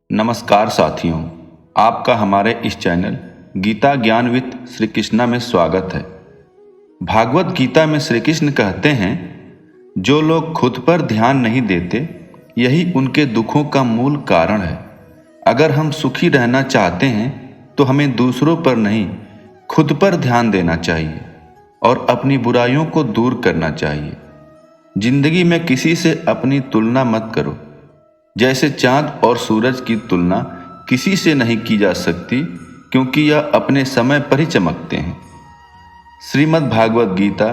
नमस्कार साथियों, आपका हमारे इस चैनल गीता ज्ञान विद श्री कृष्णा में स्वागत है। भागवत गीता में श्री कृष्ण कहते हैं, जो लोग खुद पर ध्यान नहीं देते यही उनके दुखों का मूल कारण है। अगर हम सुखी रहना चाहते हैं तो हमें दूसरों पर नहीं, खुद पर ध्यान देना चाहिए और अपनी बुराइयों को दूर करना चाहिए। जिंदगी में किसी से अपनी तुलना मत करो। जैसे चांद और सूरज की तुलना किसी से नहीं की जा सकती, क्योंकि यह अपने समय पर ही चमकते हैं। श्रीमद् भागवत गीता,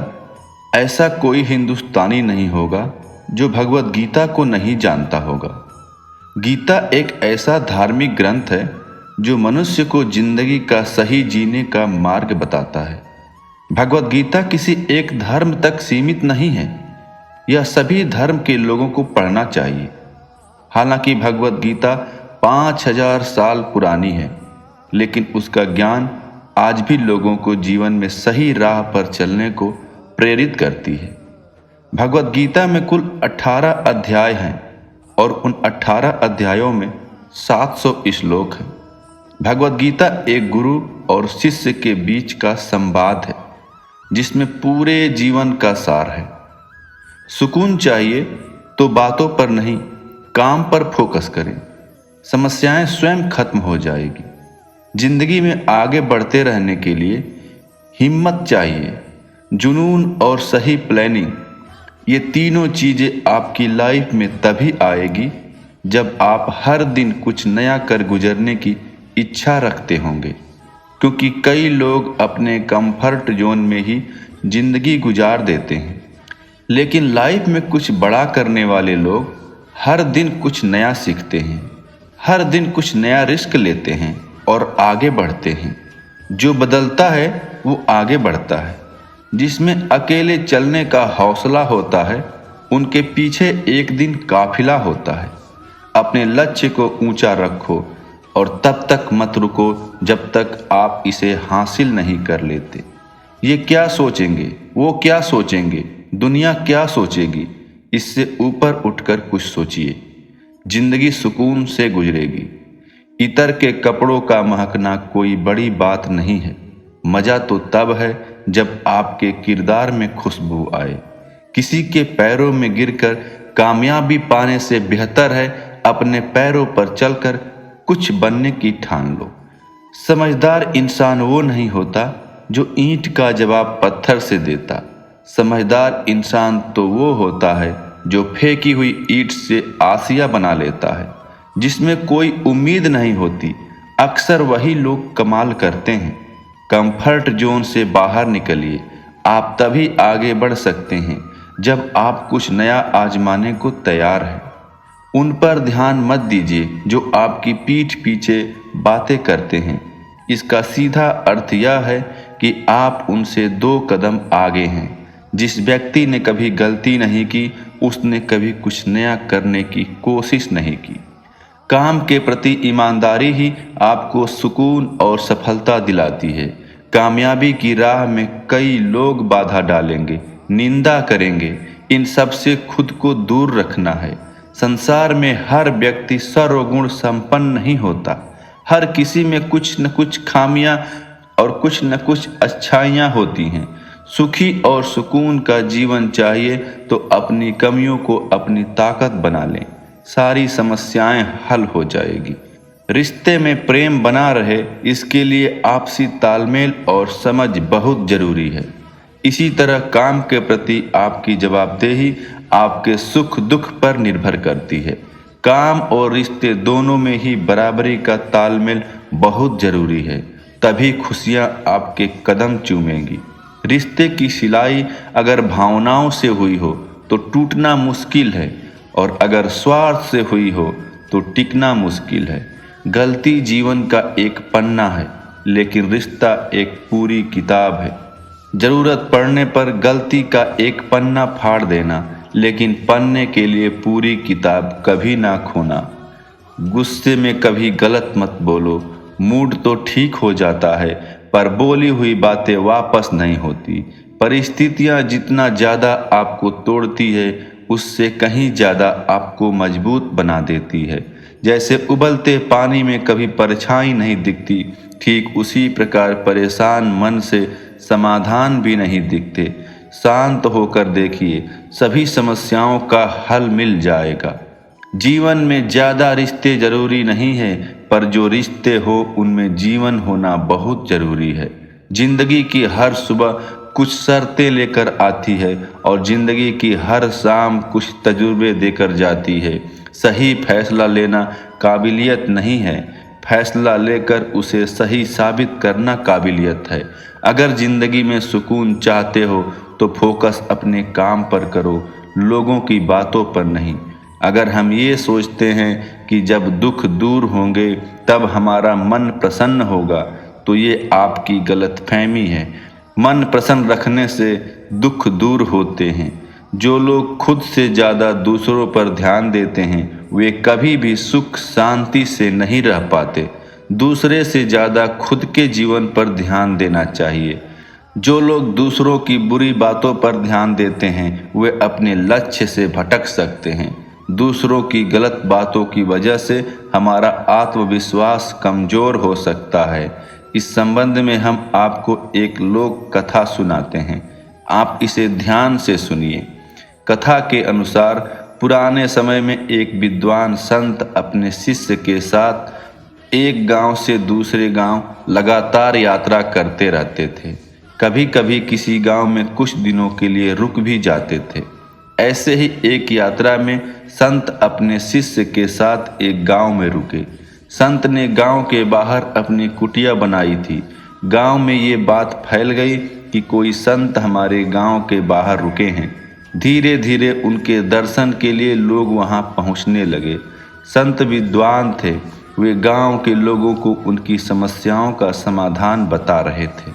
ऐसा कोई हिंदुस्तानी नहीं होगा जो भगवत गीता को नहीं जानता होगा। गीता एक ऐसा धार्मिक ग्रंथ है जो मनुष्य को जिंदगी का सही जीने का मार्ग बताता है। भगवत गीता किसी एक धर्म तक सीमित नहीं है, यह सभी धर्म के लोगों को पढ़ना चाहिए। हालांकि भगवत गीता 5000 साल पुरानी है, लेकिन उसका ज्ञान आज भी लोगों को जीवन में सही राह पर चलने को प्रेरित करती है। भगवत गीता में कुल 18 अध्याय हैं और उन 18 अध्यायों में 700 श्लोक हैं। भगवत गीता एक गुरु और शिष्य के बीच का संवाद है, जिसमें पूरे जीवन का सार है। सुकून चाहिए तो बातों पर नहीं, काम पर फोकस करें। समस्याएं स्वयं खत्म हो जाएगी। जिंदगी में आगे बढ़ते रहने के लिए हिम्मत चाहिए, जुनून और सही प्लानिंग। ये तीनों चीजें आपकी लाइफ में तभी आएगी जब आप हर दिन कुछ नया कर गुजरने की इच्छा रखते होंगे, क्योंकि कई लोग अपने कंफर्ट जोन में ही जिंदगी गुजार देते हैं। लेकिन लाइफ में कुछ बड़ा करने वाले लोग हर दिन कुछ नया सीखते हैं, हर दिन कुछ नया रिस्क लेते हैं और आगे बढ़ते हैं। जो बदलता है वो आगे बढ़ता है। जिसमें अकेले चलने का हौसला होता है, उनके पीछे एक दिन काफिला होता है। अपने लक्ष्य को ऊंचा रखो और तब तक मत रुको जब तक आप इसे हासिल नहीं कर लेते। ये क्या सोचेंगे, वो क्या सोचेंगे, दुनिया क्या सोचेगी, इससे ऊपर उठकर कुछ सोचिए। जिंदगी सुकून से गुजरेगी। इतर के कपड़ों का महकना कोई बड़ी बात नहीं है। मजा तो तब है जब आपके किरदार में खुशबू आए। किसी के पैरों में गिरकर कामयाबी पाने से बेहतर है अपने पैरों पर चलकर कुछ बनने की ठान लो। समझदार इंसान वो नहीं होता जो ईंट का जवाब पत्थर से देता। समझदार इंसान तो वो होता है जो फेंकी हुई ईंट से आसिया बना लेता है। जिसमें कोई उम्मीद नहीं होती, अक्सर वही लोग कमाल करते हैं। कंफर्ट जोन से बाहर निकलिए। आप तभी आगे बढ़ सकते हैं जब आप कुछ नया आजमाने को तैयार हैं। उन पर ध्यान मत दीजिए जो आपकी पीठ पीछे बातें करते हैं। इसका सीधा अर्थ यह है कि आप उनसे 2 कदम आगे हैं। जिस व्यक्ति ने कभी गलती नहीं की, उसने कभी कुछ नया करने की कोशिश नहीं की। काम के प्रति ईमानदारी ही आपको सुकून और सफलता दिलाती है। कामयाबी की राह में कई लोग बाधा डालेंगे, निंदा करेंगे। इन सब से खुद को दूर रखना है। संसार में हर व्यक्ति सर्वगुण संपन्न नहीं होता। हर किसी में कुछ न कुछ खामियां और कुछ न कुछ अच्छाइयां होती हैं। सुखी और सुकून का जीवन चाहिए तो अपनी कमियों को अपनी ताकत बना लें। सारी समस्याएं हल हो जाएगी। रिश्ते में प्रेम बना रहे, इसके लिए आपसी तालमेल और समझ बहुत जरूरी है। इसी तरह काम के प्रति आपकी जवाबदेही आपके सुख दुख पर निर्भर करती है। काम और रिश्ते दोनों में ही बराबरी का तालमेल बहुत जरूरी है, तभी खुशियां आपके कदम चूमेंगी। रिश्ते की सिलाई अगर भावनाओं से हुई हो तो टूटना मुश्किल है, और अगर स्वार्थ से हुई हो तो टिकना मुश्किल है। गलती जीवन का एक पन्ना है, लेकिन रिश्ता एक पूरी किताब है। जरूरत पड़ने पर गलती का एक पन्ना फाड़ देना, लेकिन पन्ने के लिए पूरी किताब कभी ना खोना। गुस्से में कभी गलत मत बोलो। मूड तो ठीक हो जाता है, पर बोली हुई बातें वापस नहीं होती। परिस्थितियां जितना ज़्यादा आपको तोड़ती है, उससे कहीं ज़्यादा आपको मजबूत बना देती है। जैसे उबलते पानी में कभी परछाई नहीं दिखती, ठीक उसी प्रकार परेशान मन से समाधान भी नहीं दिखते। शांत होकर देखिए, सभी समस्याओं का हल मिल जाएगा। जीवन में ज़्यादा रिश्ते जरूरी नहीं है, पर जो रिश्ते हो उनमें जीवन होना बहुत जरूरी है। जिंदगी की हर सुबह कुछ शर्तें लेकर आती है और जिंदगी की हर शाम कुछ तजुर्बे देकर जाती है। सही फैसला लेना काबिलियत नहीं है, फैसला लेकर उसे सही साबित करना काबिलियत है। अगर जिंदगी में सुकून चाहते हो तो फोकस अपने काम पर करो, लोगों की बातों पर नहीं। अगर हम ये सोचते हैं कि जब दुख दूर होंगे तब हमारा मन प्रसन्न होगा, तो ये आपकी गलतफहमी है। मन प्रसन्न रखने से दुख दूर होते हैं। जो लोग खुद से ज़्यादा दूसरों पर ध्यान देते हैं वे कभी भी सुख शांति से नहीं रह पाते। दूसरे से ज़्यादा खुद के जीवन पर ध्यान देना चाहिए। जो लोग दूसरों की बुरी बातों पर ध्यान देते हैं वे अपने लक्ष्य से भटक सकते हैं। दूसरों की गलत बातों की वजह से हमारा आत्मविश्वास कमज़ोर हो सकता है। इस संबंध में हम आपको एक लोक कथा सुनाते हैं, आप इसे ध्यान से सुनिए। कथा के अनुसार पुराने समय में एक विद्वान संत अपने शिष्य के साथ एक गांव से दूसरे गांव लगातार यात्रा करते रहते थे। कभी कभी किसी गांव में कुछ दिनों के लिए रुक भी जाते थे। ऐसे ही एक यात्रा में संत अपने शिष्य के साथ एक गांव में रुके। संत ने गांव के बाहर अपनी कुटिया बनाई थी। गांव में ये बात फैल गई कि कोई संत हमारे गांव के बाहर रुके हैं। धीरे धीरे उनके दर्शन के लिए लोग वहां पहुंचने लगे। संत विद्वान थे, वे गांव के लोगों को उनकी समस्याओं का समाधान बता रहे थे।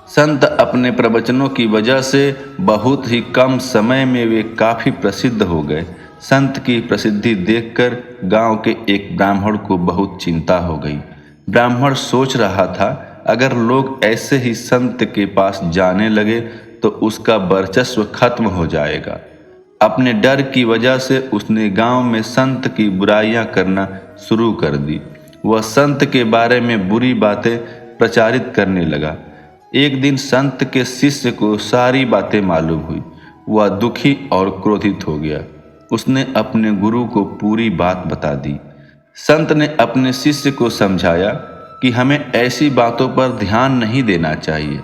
संत अपने प्रवचनों की वजह से बहुत ही कम समय में वे काफ़ी प्रसिद्ध हो गए। संत की प्रसिद्धि देखकर गांव के एक ब्राह्मण को बहुत चिंता हो गई। ब्राह्मण सोच रहा था, अगर लोग ऐसे ही संत के पास जाने लगे तो उसका वर्चस्व खत्म हो जाएगा। अपने डर की वजह से उसने गांव में संत की बुराइयां करना शुरू कर दी। वह संत के बारे में बुरी बातें प्रचारित करने लगा। एक दिन संत के शिष्य को सारी बातें मालूम हुई। वह दुखी और क्रोधित हो गया। उसने अपने गुरु को पूरी बात बता दी। संत ने अपने शिष्य को समझाया कि हमें ऐसी बातों पर ध्यान नहीं देना चाहिए।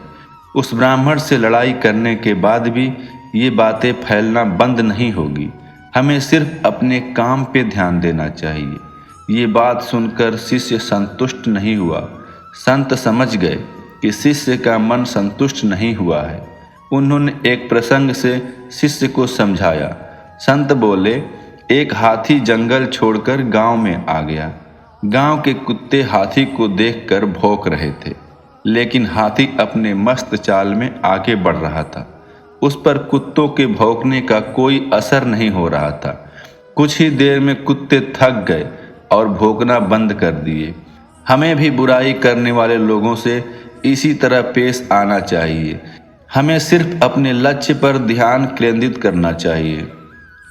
उस ब्राह्मण से लड़ाई करने के बाद भी ये बातें फैलना बंद नहीं होगी। हमें सिर्फ अपने काम पे ध्यान देना चाहिए। ये बात सुनकर शिष्य संतुष्ट नहीं हुआ। संत समझ गए कि शिष्य का मन संतुष्ट नहीं हुआ है। उन्होंने एक प्रसंग से शिष्य को समझाया। संत बोले, एक हाथी जंगल छोड़कर गांव में आ गया। गांव के कुत्ते हाथी को देखकर भौंक रहे थे, लेकिन हाथी अपने मस्त चाल में आगे बढ़ रहा था। उस पर कुत्तों के भौंकने का कोई असर नहीं हो रहा था। कुछ ही देर में कुत्ते थक गए और भौंकना बंद कर दिए। हमें भी बुराई करने वाले लोगों से इसी तरह पेश आना चाहिए। हमें सिर्फ अपने लक्ष्य पर ध्यान केंद्रित करना चाहिए।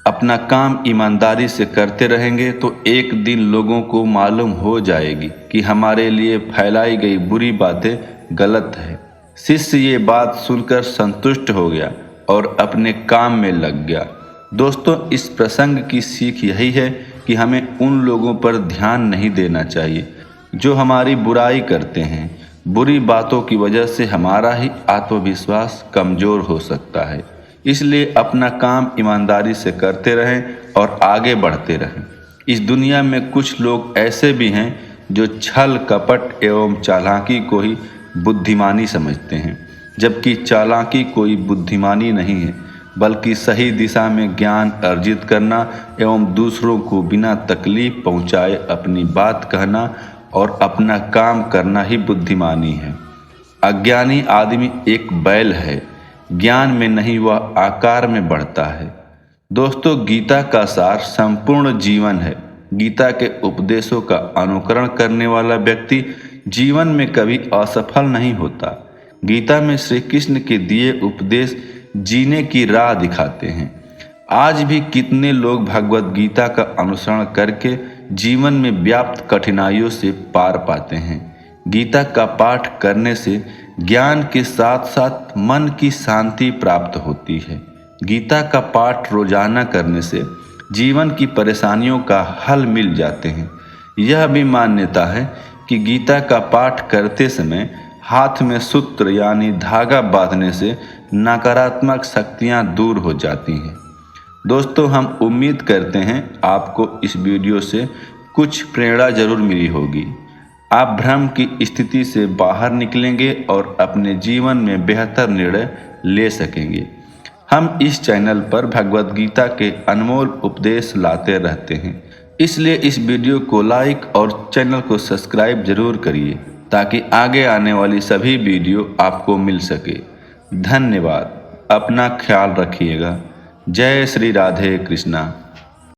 अपना काम ईमानदारी से करते रहेंगे तो एक दिन लोगों को मालूम हो जाएगी कि हमारे लिए फैलाई गई बुरी बातें गलत है। शिष्य ये बात सुनकर संतुष्ट हो गया और अपने काम में लग गया। दोस्तों, इस प्रसंग की सीख यही है कि हमें उन लोगों पर ध्यान नहीं देना चाहिए जो हमारी बुराई करते हैं। बुरी बातों की वजह से हमारा ही आत्मविश्वास कमज़ोर हो सकता है। इसलिए अपना काम ईमानदारी से करते रहें और आगे बढ़ते रहें। इस दुनिया में कुछ लोग ऐसे भी हैं जो छल कपट एवं चालाकी को ही बुद्धिमानी समझते हैं, जबकि चालाकी कोई बुद्धिमानी नहीं है, बल्कि सही दिशा में ज्ञान अर्जित करना एवं दूसरों को बिना तकलीफ पहुँचाए अपनी बात कहना और अपना काम करना ही बुद्धिमानी है। अज्ञानी आदमी एक बैल है, ज्ञान में नहीं वह आकार में बढ़ता है। दोस्तों, गीता का सार संपूर्ण जीवन है। गीता के उपदेशों का अनुकरण करने वाला व्यक्ति जीवन में कभी असफल नहीं होता। गीता में श्री कृष्ण के दिए उपदेश जीने की राह दिखाते हैं। आज भी कितने लोग भगवत गीता का अनुसरण करके जीवन में व्याप्त कठिनाइयों से पार पाते हैं। गीता का पाठ करने से ज्ञान के साथ साथ मन की शांति प्राप्त होती है। गीता का पाठ रोजाना करने से जीवन की परेशानियों का हल मिल जाते हैं। यह भी मान्यता है कि गीता का पाठ करते समय हाथ में सूत्र यानी धागा बांधने से नकारात्मक शक्तियां दूर हो जाती हैं। दोस्तों, हम उम्मीद करते हैं आपको इस वीडियो से कुछ प्रेरणा जरूर मिली होगी। आप भ्रम की स्थिति से बाहर निकलेंगे और अपने जीवन में बेहतर निर्णय ले सकेंगे। हम इस चैनल पर भगवद गीता के अनमोल उपदेश लाते रहते हैं, इसलिए इस वीडियो को लाइक और चैनल को सब्सक्राइब जरूर करिए ताकि आगे आने वाली सभी वीडियो आपको मिल सके। धन्यवाद। अपना ख्याल रखिएगा। जय श्री राधे कृष्णा।